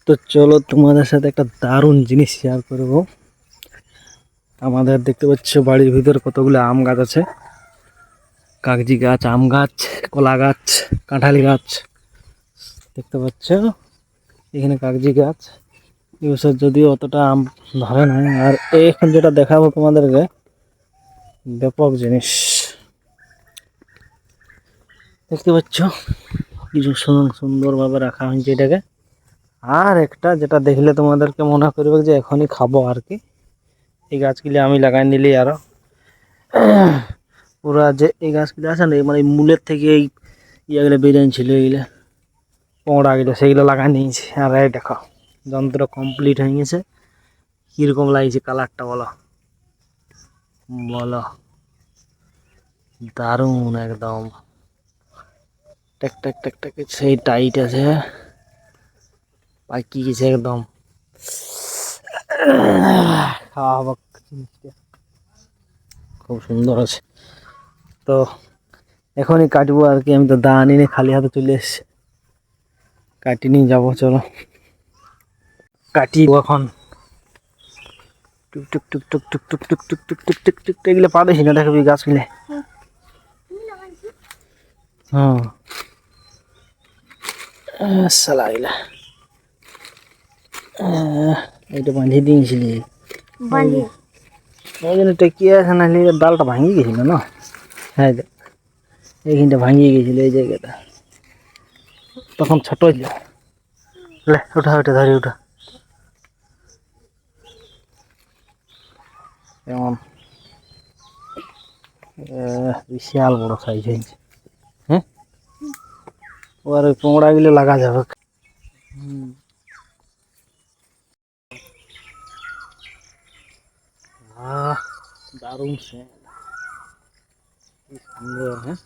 তো চলো তোমাদের সাথে একটা দারুণ জিনিস শেয়ার করব। আমাদের দেখতে পাচ্ছ বাড়ির ভিতরে কতগুলো আম গাছ আছে, কাগজি গাছ, আম গাছ, কলা গাছ, কাঁঠালি গাছ দেখতে পাচ্ছ। এখানে কাগজি গাছ, এই বছর যদিও অতটা আম ধরে নাই। আর এখন যেটা দেখাবো তোমাদেরকে ব্যাপক জিনিস দেখতে পাচ্ছ, কিছু সুন্দরভাবে রাখা হয়েছে এটাকে। আর একটা যেটা দেখলে তোমাদেরকে মনে করবে যে এখনই খাবো আর কি, এই গাছগুলি আমি লাগাই নিলি আরো পুরা যে এই গাছগুলো আছে না, মানে মূলের থেকে এই ইয়েগুলো বেরিয়ে ছিল, এইগুলো পোঁড়াগুলো সেইগুলো লাগাই নিয়েছি। আর এই দেখো যন্ত্র কমপ্লিট হয়ে গেছে। কিরকম লাগছে কালারটা বলো বলো, দারুণ একদম টেক টেক টেক টেক সেই টাইট আছে, পাকি গেছে একদম। খাওয়া হবে জিনিসটা, খুব সুন্দর আছে। তো এখনই কাটবো আর কি, আমি তো দা আনি খালি হাতে চলে এসছি, কাটি নিয়ে যাবো। চলো কাটি এখন। টুক টুক টুক টুক টুক টুক টুক টুক টুক টুক টুক টুক এগুলো পা দেখি না, দেখবি গাছগুলো। হ্যাঁ সালা এগুলা এইটা বাঁধিয়ে দিয়েছিলি, ওই জন্য টেকিয়ে আছে, নাহলে ডালটা ভাঙিয়ে গেছিল না। হ্যাঁ এইখানটা ভাঙিয়ে গেছিল, এই জায়গাটা তখন ছোট ছিল। লে ওঠা ওঠা ধরে ওঠা, এমন বিশাল বড় সাইজ হয়েছে। হ্যাঁ ওর ওই পোংড়া গুলো লাগা যাবে। দারুণ সুন্দর। হ্যাঁ